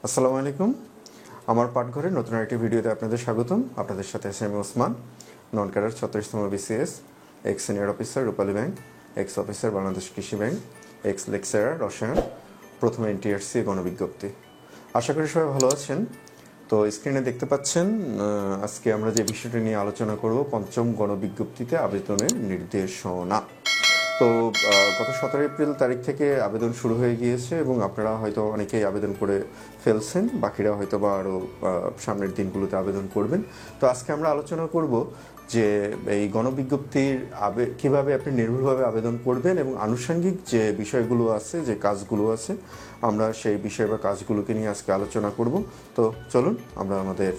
আসসালামু আলাইকুম। আমার পাঠঘরে নতুন একটি ভিডিওতে আপনাদের স্বাগতম। আপনাদের সাথে আছে আমি ওসমান, নন ক্যাডার 36তম BCS, ex senior officer Rupali bank, ex officer Bangladesh Krishi bank, x lecturer রসায়ন, প্রথম এনটিআরসি গণবিজ্ঞপ্তি। আশা করি সবাই ভালো আছেন। তো স্ক্রিনে দেখতে পাচ্ছেন, আজকে আমরা যে বিষয়টি নিয়ে আলোচনা করব, পঞ্চম গণবিজ্ঞপ্তিতে আবেদনের নির্দেশনা। তো গত 17 এপ্রিল তারিখ থেকে আবেদন শুরু হয়ে গিয়েছে এবং আপনারা হয়তো অনেকেই আবেদন করে ফেলছেন, বাকিরা হয়তো বা আরও সামনের দিনগুলোতে আবেদন করবেন। তো আজকে আমরা আলোচনা করব যে এই গণবিজ্ঞপ্তির কীভাবে আপনি নির্ভুলভাবে আবেদন করবেন এবং আনুষঙ্গিক যে বিষয়গুলো আছে, যে কাজগুলো আছে, আমরা সেই বিষয় বা কাজগুলোকে নিয়ে আজকে আলোচনা করব। তো চলুন আমরা আমাদের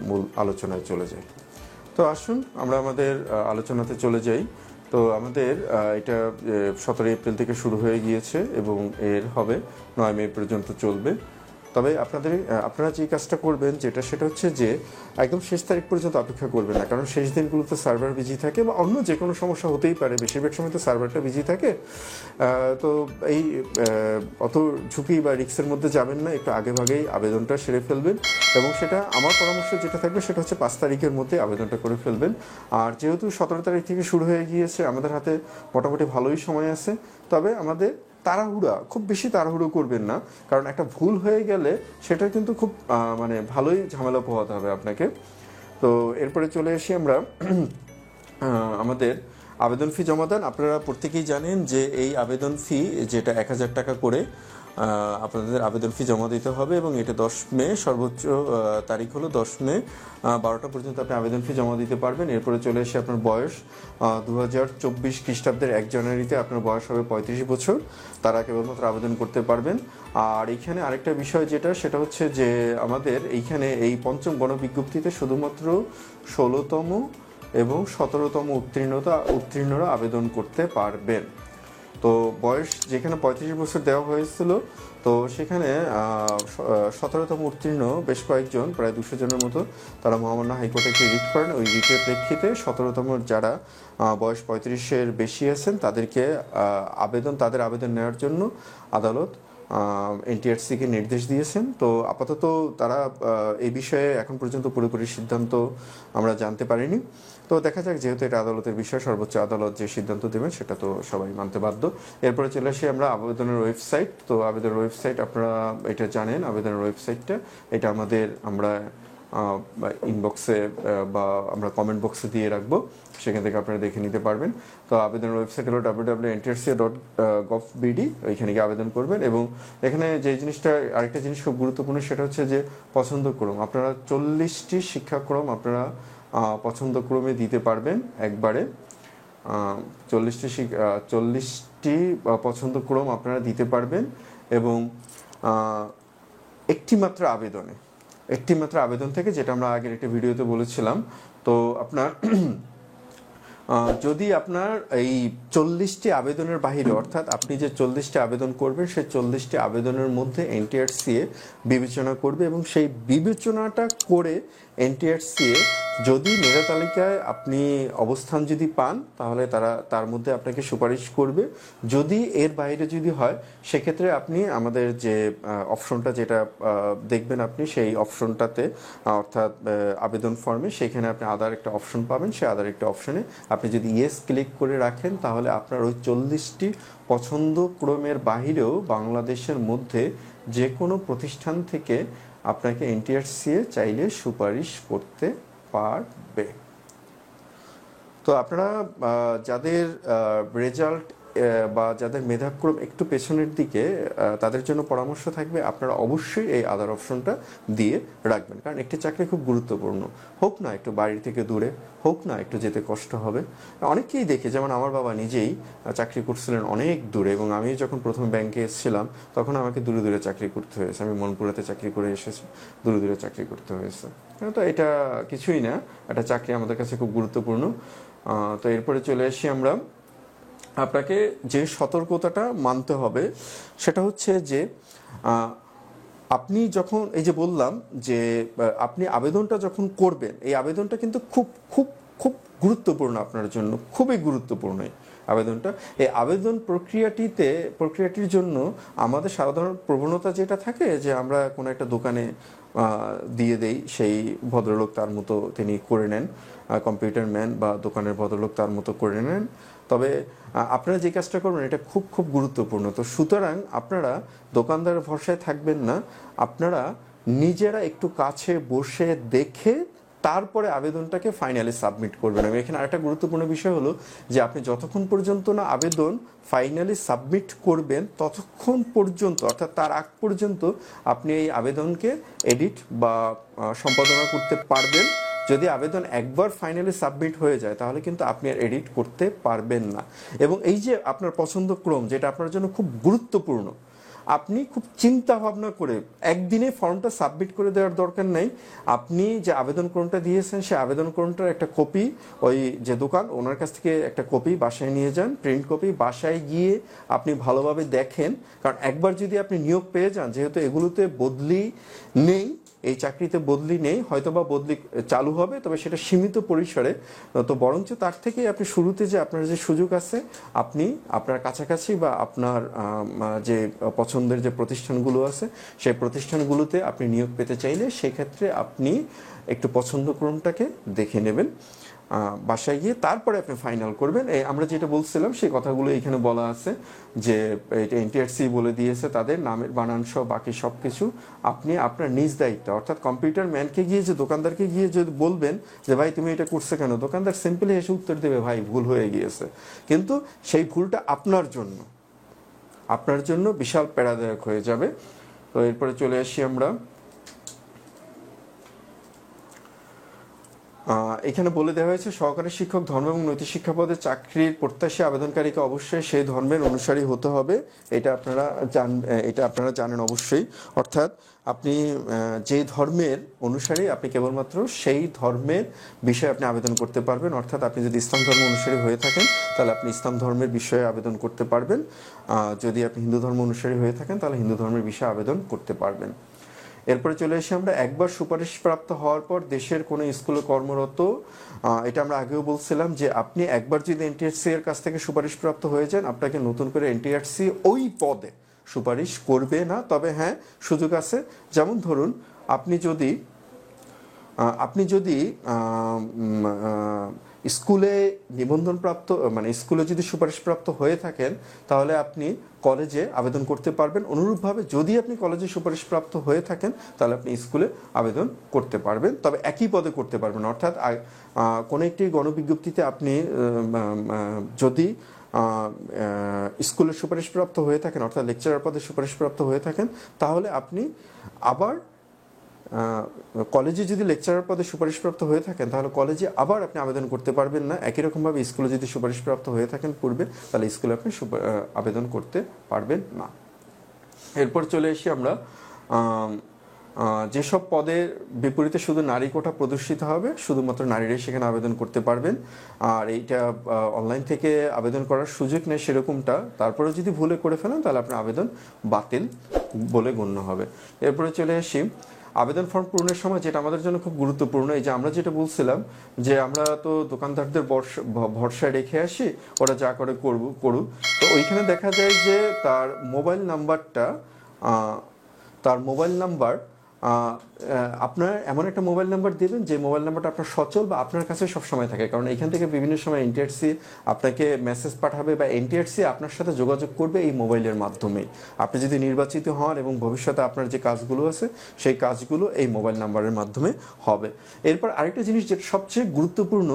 মূল আলোচনায় চলে যাই। তো আসুন আমরা আমাদের আলোচনাতে চলে যাই। তো আমাদের এটা 17 এপ্রিল থেকে শুরু হয়ে গিয়েছে এবং এর হবে 9 মে পর্যন্ত চলবে। তবে আপনারা যে কাজটা করবেন সেটা হচ্ছে যে একদম শেষ তারিখ পর্যন্ত অপেক্ষা করবেন না, কারণ শেষ দিনগুলোতে সার্ভার বিজি থাকে বা অন্য যে কোনো সমস্যা হতেই পারে, বেশিরভাগ সময় তো সার্ভারটা বিজি থাকে। তো এই অত ঝুঁকি বা রিস্কের মধ্যে যাবেন না, একটু আগেভাগেই আবেদনটা সেরে ফেলবেন এবং সেটা আমার পরামর্শ যেটা থাকবে সেটা হচ্ছে 5 তারিখের মধ্যে আবেদনটা করে ফেলবেন। আর যেহেতু 17 তারিখ থেকে শুরু হয়ে গিয়েছে, আমাদের হাতে মোটামুটি ভালোই সময় আছে। তবে আমাদের খুব বেশি তাড়াহুড়ো করবেন না, কারণ একটা ভুল হয়ে গেলে সেটা কিন্তু খুব ভালোই ঝামেলা পোহাতে হবে আপনাকে। তো এরপরে চলে আসি আমরা আমাদের আবেদন ফি জমা দেন। আপনারা প্রত্যেকেই জানেন যে এই আবেদন ফি যেটা 1000 টাকা করে আপনাদের আবেদন ফি জমা দিতে হবে এবং এটা 10 মে, সর্বোচ্চ তারিখ হলো 10 মে 12টা পর্যন্ত আপনি আবেদন ফি জমা দিতে পারবেন। এরপরে চলে এসে আপনার বয়স 2024 খ্রিস্টাব্দের 1 জানুয়ারিতে আপনার বয়স হবে 35 বছর, তারা কেবলমাত্র আবেদন করতে পারবেন। আর এইখানে আরেকটা বিষয় সেটা হচ্ছে যে আমাদের এইখানে এই পঞ্চম গণবিজ্ঞপ্তিতে শুধুমাত্র 16তম এবং 17তম উত্তীর্ণরা আবেদন করতে পারবেন। তো বয়স যেখানে 35 বছর দেওয়া হয়েছিল, তো সেখানে 17তম উত্তীর্ণ বেশ কয়েকজন, প্রায় 200 জনের মতো, তারা মহামান্য হাইকোর্টে একটি রিট করেন। ওই রিটের প্রেক্ষিতে 17তম যারা বয়স 35-এর বেশি আছেন তাদেরকে তাদের আবেদন নেওয়ার জন্য আদালত এনটিআরসিকে নির্দেশ দিয়েছেন। তো আপাতত তারা এই বিষয়ে এখন পর্যন্ত পুরোপুরি সিদ্ধান্ত আমরা জানতে পারিনি। তো দেখা যাক, যেহেতু এটা আদালতের বিষয়, সর্বোচ্চ আদালত যে সিদ্ধান্ত দেবেন সেটা তো সবাই মানতে বাধ্য। এরপরে চলে আসি আমরা আবেদনের ওয়েবসাইট। তো আবেদনের ওয়েবসাইট আপনারা এটা জানেন, আবেদনের ওয়েবসাইটটা এটা আমরা ইনবক্সে বা আমরা কমেন্ট বক্সে দিয়ে রাখবো, সেখান থেকে আপনারা দেখে নিতে পারবেন। তো আবেদনের ওয়েবসাইট হলো www.ntrca.gov.bd। ওইখানে গিয়ে আবেদন করবেন এবং এখানে যে আরেকটা জিনিস খুব গুরুত্বপূর্ণ, সেটা হচ্ছে যে পছন্দক্রম। আপনারা 40টি শিক্ষাক্রম আপনারা পছন্দক্রমে দিতে পারবেন একবারে। 40টি পছন্দক্রম আপনারা দিতে পারবেন এবং একটি মাত্র আবেদন থেকে, যেটা আমরা আগের একটা ভিডিওতে বলেছিলাম। তো আপনার যদি আপনার এই 40টি আবেদনের বাহিরে, অর্থাৎ আপনি যে 40টি আবেদন করবেন সেই 40টি আবেদনের মধ্যে এনটিআরসিএ বিবেচনা করবে এবং সেই বিবেচনাটা করে এনটিআরসিএ যদি মেধা তালিকায় আপনি অবস্থান যদি পান, তাহলে তার মধ্যে আপনাকে সুপারিশ করবে। যদি এর বাইরে যদি হয়, সেক্ষেত্রে আপনি আমাদের যে অপশনটা যেটা দেখবেন, আপনি সেই অপশনটাতে, অর্থাৎ আবেদন ফর্মে, সেখানে আপনি আদার একটা অপশন পাবেন। সেই আদার একটা অপশনে আপনি যদি ইয়েস ক্লিক করে রাখেন, তাহলে আপনার ওই 40টি পছন্দক্রমের বাহিরেও বাংলাদেশের মধ্যে যে কোনো প্রতিষ্ঠান থেকে আপনাকে এনটিআরসিএ চাইলে সুপারিশ করতে পারবে। তো আপনারা যাদের রেজাল্ট বা যাদের মেধাক্রম একটু পেছনের দিকে, তাদের জন্য পরামর্শ থাকবে আপনারা অবশ্যই এই আদার অপশনটা দিয়ে রাখবেন, কারণ একটি চাকরি খুব গুরুত্বপূর্ণ। হোক না একটু বাড়ি থেকে দূরে, হোক না একটু যেতে কষ্ট হবে। অনেকেই দেখে, যেমন আমার বাবা নিজেই চাকরি করছিলেন অনেক দূরে, এবং আমি যখন প্রথম ব্যাংকে এসেছিলাম তখন আমাকে দূরে দূরে চাকরি করতে হয়েছে। আমি মনপুরাতে চাকরি করে এসেছি, দূরে দূরে চাকরি করতে হয়েছে। তো এটা কিছুই না, একটা চাকরি আমাদের কাছে খুব গুরুত্বপূর্ণ। তো এরপরে চলে আসি আমরা, আপনাকে যে সতর্কতাটা মানতে হবে সেটা হচ্ছে যে আপনি যখন, এই যে বললাম যে আপনি আবেদনটা যখন করবেন, এই আবেদনটা কিন্তু খুব খুব খুব গুরুত্বপূর্ণ আপনার জন্য, খুবই গুরুত্বপূর্ণ। আবেদনটা। এই আবেদন প্রক্রিয়াটির জন্য আমাদের সাধারণ প্রবণতা যেটা থাকে যে আমরা কোনো একটা দোকানে দিয়ে দেই, সেই ভদ্রলোক তার মতো তিনি করে নেন, কম্পিউটার ম্যান বা দোকানের ভদ্রলোক তার মতো করে নেন। তবে আপনারা যে কাজটা করবেন এটা খুব খুব গুরুত্বপূর্ণ। তো সুতরাং আপনারা দোকানদারের ভরসায় থাকবেন না, আপনারা নিজেরা একটু কাছে বসে দেখে তারপরে আবেদনটাকে ফাইনালি সাবমিট করবেন। আমি এখানে আরেকটা গুরুত্বপূর্ণ বিষয় হলো যে আপনি যতক্ষণ পর্যন্ত না আবেদন ফাইনালি সাবমিট করবেন ততক্ষণ পর্যন্ত, অর্থাৎ তার আগ পর্যন্ত আপনি এই আবেদনকে এডিট বা সম্পাদনা করতে পারবেন। যদি আবেদন একবার ফাইনালি সাবমিট হয়ে যায় তাহলে কিন্তু আপনি আর এডিট করতে পারবেন না। এবং এই যে আপনার পছন্দক্রম, যেটা আপনার জন্য খুব গুরুত্বপূর্ণ, আপনি খুব চিন্তা ভাবনা করে একদিনে ফর্মটা সাবমিট করে দেওয়ার দরকার নেই। আপনি যে আবেদনক্রমটা দিয়েছেন সেই আবেদনক্রমটার একটা কপি ওই যে দোকান ওনার কাছ থেকে একটা কপি বাসায় নিয়ে যান, প্রিন্ট কপি। বাসায় গিয়ে আপনি ভালোভাবে দেখেন, কারণ একবার যদি আপনি নিয়োগ পেয়ে যান, যেহেতু এগুলোতে বদলি নেই, এই চাকরিতে বদলি নেই, হয়তোবা বদলি চালু হবে তবে সেটা সীমিত পরিসরে, তো বরঞ্চ তার থেকে আপনি শুরুতে যে আপনার যে সুযোগ আছে, আপনি আপনার কাছাকাছি বা আপনার যে পছন্দের যে প্রতিষ্ঠানগুলো আছে সেই প্রতিষ্ঠানগুলোতে আপনি নিয়োগ পেতে চাইলে সেক্ষেত্রে আপনি একটু পছন্দক্রমটাকে দেখে নেবেন বাসায় গিয়ে, তারপরে আপনি ফাইনাল করবেন। আমরা যেটা বলছিলাম সেই কথাগুলো এখানে বলা আছে যে এটা এনটিআরসি বলে দিয়েছে তাদের নামের বানান সহ বাকি সব কিছু আপনি আপনার নিজ দায়িত্ব, অর্থাৎ কম্পিউটার ম্যানকে গিয়ে যে দোকানদারকে গিয়ে যদি বলবেন যে ভাই তুমি এটা করছো কেন, দোকানদার সিম্পলি এসে উত্তর দেবে ভাই ভুল হয়ে গিয়েছে। কিন্তু সেই ভুলটা আপনার জন্য বিশাল প্যারাদায়ক হয়ে যাবে। তো এরপরে চলে আসি আমরা, এখানে বলে দেওয়া হয়েছে সহকারী শিক্ষক ধর্ম এবং নৈতিক শিক্ষা পদে চাকরির প্রত্যাশী আবেদনকারীকে অবশ্যই সেই ধর্মের অনুসারী হতে হবে। এটা আপনারা জানেন অবশ্যই। অর্থাৎ আপনি যে ধর্মের অনুসারী আপনি কেবলমাত্র সেই ধর্মের বিষয়ে আপনি আবেদন করতে পারবেন। অর্থাৎ আপনি যদি ইসলাম ধর্ম অনুসারী হয়ে থাকেন তাহলে আপনি ইসলাম ধর্মের বিষয়ে আবেদন করতে পারবেন, যদি আপনি হিন্দু ধর্ম অনুসারী হয়ে থাকেন তাহলে হিন্দু ধর্মের বিষয়ে আবেদন করতে পারবেন। এরপরে চলে এসে আমরা একবার সুপারিশপ্রাপ্ত হওয়ার পর দেশের কোনো স্কুলে কর্মরত, এটা আমরা আগেও বলছিলাম যে আপনি একবার যদি এনটিআরসি এর কাছ থেকে সুপারিশপ্রাপ্ত হয়ে যান আপনাকে নতুন করে এনটিআরসি ওই পদে সুপারিশ করবে না। তবে হ্যাঁ সুযোগ আছে, যেমন ধরুন আপনি যদি স্কুলে নিবন্ধনপ্রাপ্ত মানে স্কুলে যদি সুপারিশপ্রাপ্ত হয়ে থাকেন তাহলে আপনি কলেজে আবেদন করতে পারবেন। অনুরূপভাবে যদি আপনি কলেজে সুপারিশপ্রাপ্ত হয়ে থাকেন তাহলে আপনি স্কুলে আবেদন করতে পারবেন, তবে একই পদে করতে পারবেন। অর্থাৎ কোনো একটি গণবিজ্ঞপ্তিতে আপনি যদি স্কুলের সুপারিশপ্রাপ্ত হয়ে থাকেন অর্থাৎ লেকচারার পদে সুপারিশপ্রাপ্ত হয়ে থাকেন তাহলে আপনি আবার কলেজে যদি লেকচারার পদে সুপারিশপ্রাপ্ত হয়ে থাকেন তাহলে কলেজে আবার আপনি আবেদন করতে পারবেন না। একই রকমভাবে স্কুলে যদি সুপারিশপ্রাপ্ত হয়ে থাকেন পূর্বে তাহলে স্কুলে আপনি আবেদন করতে পারবেন না। এরপর চলে আসি আমরা যেসব পদের বিপরীতে শুধু নারী কোটা প্রদর্শিত হবে শুধুমাত্র নারীরাই সেখানে আবেদন করতে পারবেন। আর এইটা অনলাইন থেকে আবেদন করার সুযোগ নেই সেরকমটা, তারপরে যদি ভুলে করে ফেলেন তাহলে আপনার আবেদন বাতিল বলে গণ্য হবে। এরপরে চলে আসি আবেদন ফর্ম পূরণের সময়, যেটা আমাদের জন্য খুব গুরুত্বপূর্ণ। এই যে আমরা যেটা বলছিলাম যে আমরা তো দোকানদারদের ভরসায় রেখে আসি, ওরা যা করে করুক। তো ওইখানে দেখা যায় যে তার মোবাইল নাম্বার আপনার এমন একটা মোবাইল নাম্বার দেবেন যে মোবাইল নাম্বারটা আপনার সচল বা আপনার কাছে সবসময় থাকে, কারণ এখান থেকে বিভিন্ন সময় এনটিআরসি আপনাকে মেসেজ পাঠাবে বা এনটিআরসি আপনার সাথে যোগাযোগ করবে এই মোবাইলের মাধ্যমে। আপনি যদি নির্বাচিত হন এবং ভবিষ্যতে আপনার যে কাজগুলো আছে সেই কাজগুলো এই মোবাইল নাম্বারের মাধ্যমে হবে। এরপর আরেকটা জিনিস যেটা সবচেয়ে গুরুত্বপূর্ণ,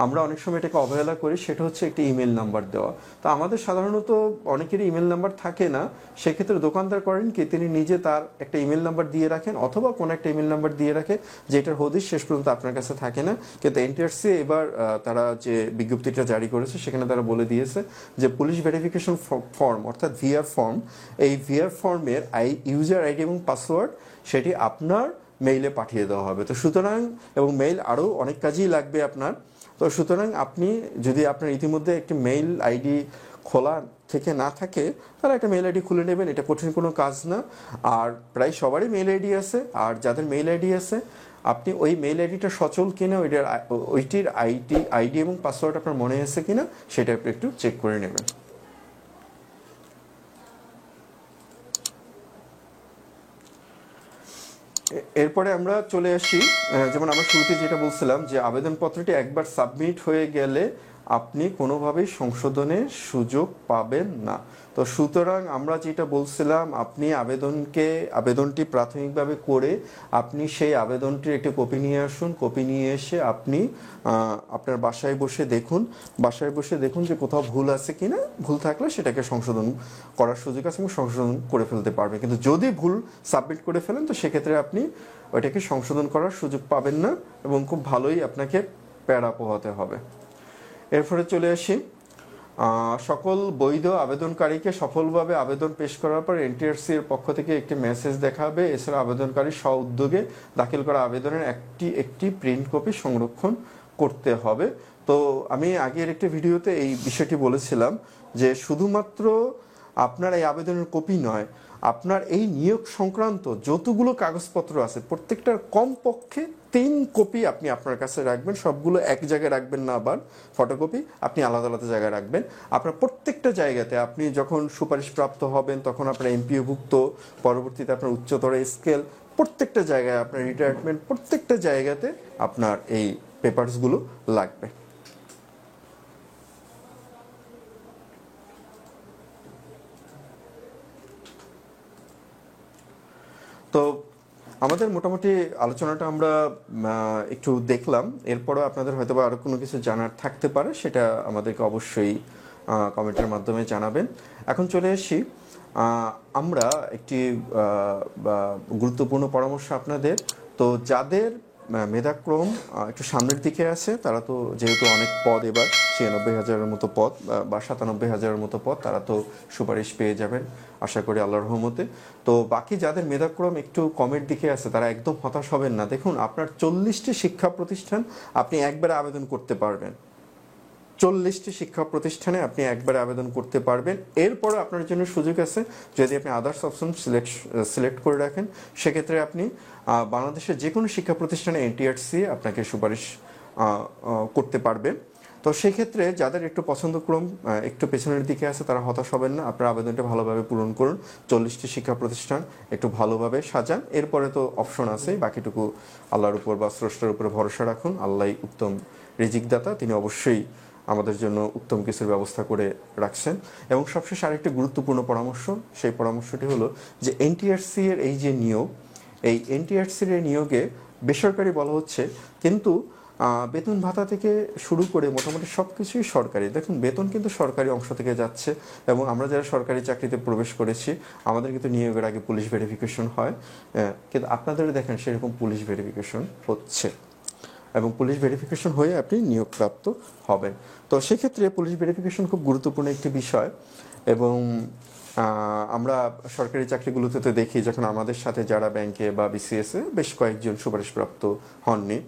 আমরা অনেক সময় এটাকে অবহেলা করি, সেটা হচ্ছে একটি ইমেল নাম্বার দেওয়া। তো আমাদের সাধারণত অনেকেরই ইমেল নাম্বার থাকে না, সেক্ষেত্রে দোকানদার করেন কি তিনি নিজে তার একটা ইমেল নাম্বার দিয়ে রাখেন অথবা কোনো একটা ইমেল নাম্বার দিয়ে রাখে যেটার হদিশ শেষ পর্যন্ত আপনার কাছে থাকে না। কিন্তু এনটিআরসি এবার তারা যে বিজ্ঞপ্তিটা জারি করেছে সেখানে তারা বলে দিয়েছে যে পুলিশ ভেরিফিকেশন ফর্ম অর্থাৎ ভিআর ফর্ম, এই ভিআর ফর্মের ইউজার আইডি এবং পাসওয়ার্ড সেটি আপনার মেইলে পাঠিয়ে দেওয়া হবে। তো সুতরাং এবং মেইল আরও অনেক কাজেই লাগবে আপনার। তো সুতরাং আপনি যদি আপনার ইতিমধ্যে একটি মেইল আইডি খোলা থেকে না থাকে তাহলে একটা মেইল আইডি খুলে নেবেন, এটা কঠিন কোনো কাজ না। আর প্রায় সবারই মেইল আইডি আছে, আর যাদের মেইল আইডি আছে আপনি ওই মেইল আইডিটা সচল কিনা, ওইটির আইডি এবং পাসওয়ার্ড আপনার মনে আছে কিনা সেটা আপনি একটু চেক করে নেবেন। এরপরে আমরা চলে আসি, যেমন আমরা শুরুতে যেটা বলছিলাম যে আবেদনপত্রটি একবার সাবমিট হয়ে গেলে আপনি কোনোভাবেই সংশোধনের সুযোগ পাবেন না। তো সুতরাং আমরা যেটা বলছিলাম, আপনি আবেদনটি প্রাথমিকভাবে করে আপনি সেই আবেদনটির একটি কপি নিয়ে আসুন। কপি নিয়ে এসে আপনি আপনার বাসায় বসে দেখুন যে কোথাও ভুল আছে কিনা। ভুল থাকলে সেটাকে সংশোধন করার সুযোগ আছে এবং সংশোধন করে ফেলতে পারবেন। কিন্তু যদি ভুল সাবমিট করে ফেলেন তো সেক্ষেত্রে আপনি ওইটাকে সংশোধন করার সুযোগ পাবেন না এবং খুব ভালোই আপনাকে প্যারা পোহাতে হবে। এরপরে চলে আসি, সকল বৈধ আবেদনকারীকে সফলভাবে আবেদন পেশ করার পর এনটিআরসি এর পক্ষ থেকে একটি মেসেজ দেখাবে। এছাড়া আবেদনকারী স্ব-উদ্যোগে দাখিল করা আবেদনের একটি প্রিন্ট কপি সংরক্ষণ করতে হবে। তো আমি আগের একটি ভিডিওতে এই বিষয়টি বলেছিলাম যে শুধুমাত্র আপনার এই আবেদনের কপি নয়, আপনার এই নিয়োগ সংক্রান্ত যতগুলো কাগজপত্র আছে প্রত্যেকটার কমপক্ষে 3 কপি আপনি আপনার কাছে রাখবেন। সবগুলো এক জায়গায় রাখবেন না, আবার ফটোকপি আপনি আলাদা আলাদা জায়গায় রাখবেন। আপনার প্রত্যেকটা জায়গাতে আপনি যখন সুপারিশপ্রাপ্ত হবেন তখন আপনার এমপিওভুক্ত, পরবর্তীতে আপনার উচ্চতর স্কেল, প্রত্যেকটা জায়গায় আপনার রিটায়ারমেন্ট, প্রত্যেকটা জায়গাতে আপনার এই পেপারসগুলো লাগবে। তো আমাদের মোটামুটি আলোচনাটা আমরা একটু দেখলাম। এরপরও আপনাদের হয়তো বা আরও কোনো কিছু জানার থাকতে পারে, সেটা আমাদেরকে অবশ্যই কমেন্টের মাধ্যমে জানাবেন। এখন চলে আসি, আমরা একটি গুরুত্বপূর্ণ পরামর্শ আপনাদের। তো যাদের মেধাক্রম একটু সামনের দিকে আছে তারা তো, যেহেতু অনেক পদ এবার 96,000-এর মতো পদ বা 97,000-এর মতো পদ, তারা তো সুপারিশ পেয়ে যাবেন আশা করি আল্লাহর রহমতে। তো বাকি যাদের মেধাক্রম একটু কমের দিকে আছে তারা একদম হতাশ হবেন না। দেখুন, আপনার 40টি শিক্ষা প্রতিষ্ঠান আপনি একবারে আবেদন করতে পারবেন। 40টি শিক্ষা প্রতিষ্ঠানে আপনি একবারে আবেদন করতে পারবেন। এরপরে আপনার জন্য সুযোগ আছে, যদি আপনি আদার্স অপশন সিলেক্ট করে রাখেন সেক্ষেত্রে আপনি বাংলাদেশের যে কোনো শিক্ষা প্রতিষ্ঠানে এনটিআরসি আপনাকে সুপারিশ করতে পারবেন। তো সেক্ষেত্রে যাদের একটু পছন্দক্রম একটু পেছনের দিকে আছে তারা হতাশ হবেন না, আপনার আবেদনটা ভালোভাবে পূরণ করুন। 40টি শিক্ষা প্রতিষ্ঠান একটু ভালোভাবে সাজান। এরপরে তো অপশন আছে, বাকিটুকু আল্লাহর উপর বা স্রষ্টার উপরে ভরসা রাখুন। আল্লাহই উত্তম রিজিকদাতা, তিনি অবশ্যই আমাদের জন্য উত্তম কিছুর ব্যবস্থা করে রাখছেন। এবং সবশেষে আরেকটি গুরুত্বপূর্ণ পরামর্শ, সেই পরামর্শটি হলো যে এনটিআরসি এর এই যে নিয়োগ, এই এনটিআরসির এই নিয়োগে বেসরকারি বলা হচ্ছে, কিন্তু বেতন ভাতা থেকে শুরু করে মোটামুটি সব কিছুই সরকারি। দেখুন, বেতন কিন্তু সরকারি অংশ থেকে যাচ্ছে এবং আমরা যারা সরকারি চাকরিতে প্রবেশ করেছি আমাদের কিন্তু নিয়োগের আগে পুলিশ ভেরিফিকেশন হয়, কিন্তু আপনাদের দেখেন সেরকম পুলিশ ভেরিফিকেশন হচ্ছে এবং পুলিশ ভেরিফিকেশন হয়ে আপনি নিয়োগপ্রাপ্ত হবেন। তো সেক্ষেত্রে পুলিশ ভেরিফিকেশন খুব গুরুত্বপূর্ণ একটি বিষয়। এবং আমরা সরকারি চাকরিগুলোতে তো দেখি, যখন আমাদের সাথে যারা ব্যাংকে বা বিসিএসে বেশ কয়েকজন সুপারিশপ্রাপ্ত হননি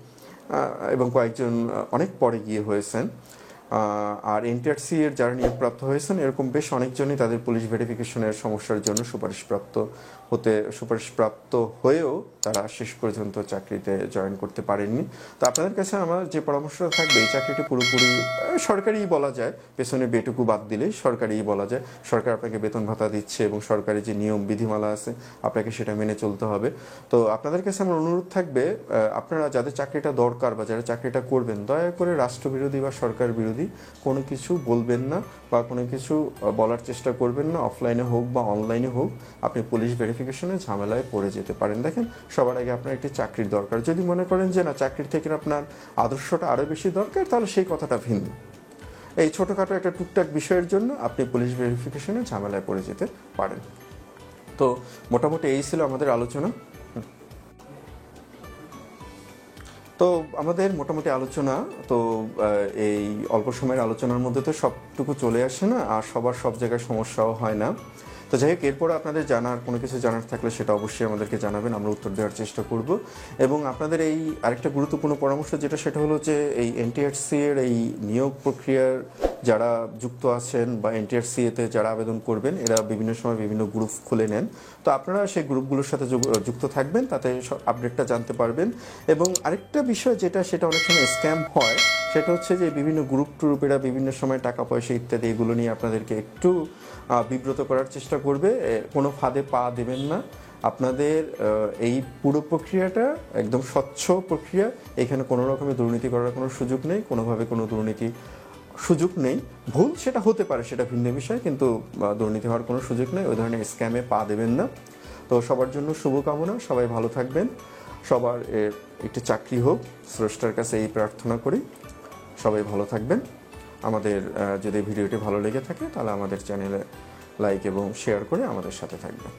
এবং কয়েকজন অনেক পরে গিয়ে হয়েছেন, আর এনটিআরসি এর যারা নিয়োগপ্রাপ্ত হয়েছেন এরকম বেশ অনেকজনই তাদের পুলিশ ভেরিফিকেশনের সমস্যার জন্য সুপারিশপ্রাপ্ত হয়েও তারা শেষ পর্যন্ত চাকরিতে জয়েন করতে পারেননি। তো আপনাদের কাছে আমার যে পরামর্শটা থাকবে, এই চাকরিটি পুরোপুরি সরকারিই বলা যায়, পেছনে বেটুকু বাদ দিলেই সরকারিই বলা যায়। সরকার আপনাকে বেতন ভাতা দিচ্ছে এবং সরকারি যে নিয়ম বিধিমালা আছে আপনাকে সেটা মেনে চলতে হবে। তো আপনাদের কাছে আমার অনুরোধ থাকবে, আপনারা যাদের চাকরিটা দরকার বা যারা চাকরিটা করবেন, দয়া করে রাষ্ট্রবিরোধী বা সরকার বিরোধী কোনো কিছু বলবেন না বা কোনো কিছু বলার চেষ্টা করবেন না। অফলাইনে হোক বা অনলাইনে হোক আপনি পুলিশ ভেরিফিকেশনে ঝামেলায় পড়ে যেতে পারেন। দেখেন, সবার আগে আপনার একটি চাকরির দরকার। যদি মনে করেন যে না, চাকরির থেকে আপনার আদর্শটা আরও বেশি দরকার, তাহলে সেই কথাটা ভিন্ন। এই ছোটোখাটো একটা টুকটাক বিষয়ের জন্য আপনি পুলিশ ভেরিফিকেশনে ঝামেলায় পড়ে যেতে পারেন। তো মোটামুটি এই ছিল আমাদের আলোচনা। তো আমাদের মোটামুটি আলোচনা তো এই অল্প সময়ের আলোচনার মধ্যে তো সবটুকু চলে আসে না, আর সবার সব জায়গায় সমস্যাও হয় না। তো যাই হোক, এরপরে আপনাদের কোনো কিছু জানার থাকলে সেটা অবশ্যই আমাদেরকে জানাবেন, আমরা উত্তর দেওয়ার চেষ্টা করব। এবং আপনাদের এই আরেকটা গুরুত্বপূর্ণ পরামর্শ যেটা, সেটা হলো যে এই এনটিআরসি এর এই নিয়োগ প্রক্রিয়ার যারা যুক্ত আছেন বা এনটিআরসিএতে যারা আবেদন করবেন এরা বিভিন্ন সময় বিভিন্ন গ্রুপ খুলে নেন। তো আপনারা সেই গ্রুপগুলোর সাথে যুক্ত থাকবেন, তাতে আপডেটটা জানতে পারবেন। এবং আরেকটা বিষয় সেটা অনেক সময় স্ক্যাম হয়, সেটা হচ্ছে যে বিভিন্ন গ্রুপেরা বিভিন্ন সময় টাকা পয়সা ইত্যাদি এগুলো নিয়ে আপনাদেরকে একটু বিব্রত করার চেষ্টা করবে। কোনো ফাঁদে পা দেবেন না। আপনাদের এই পুরো প্রক্রিয়াটা একদম স্বচ্ছ প্রক্রিয়া, এখানে কোনো রকমের দুর্নীতি করার কোনো সুযোগ নেই, কোনোভাবে কোনো দুর্নীতি সুযোগ নেই। ভুল সেটা হতে পারে, সেটা ভিন্ন বিষয়, কিন্তু দুর্নীতি হওয়ার কোনো সুযোগ নেই। ওই ধরনের স্ক্যামে পা দেবেন না। তো সবার জন্য শুভকামনা, সবাই ভালো থাকবেন, সবার একটি চাকরি হোক, স্রষ্টার কাছে এই প্রার্থনা করি। সবাই ভালো থাকবেন। আমাদের যদি ভিডিওটি ভালো লেগে থাকে তাহলে আমাদের চ্যানেলে লাইক এবং শেয়ার করে আমাদের সাথে থাকবেন।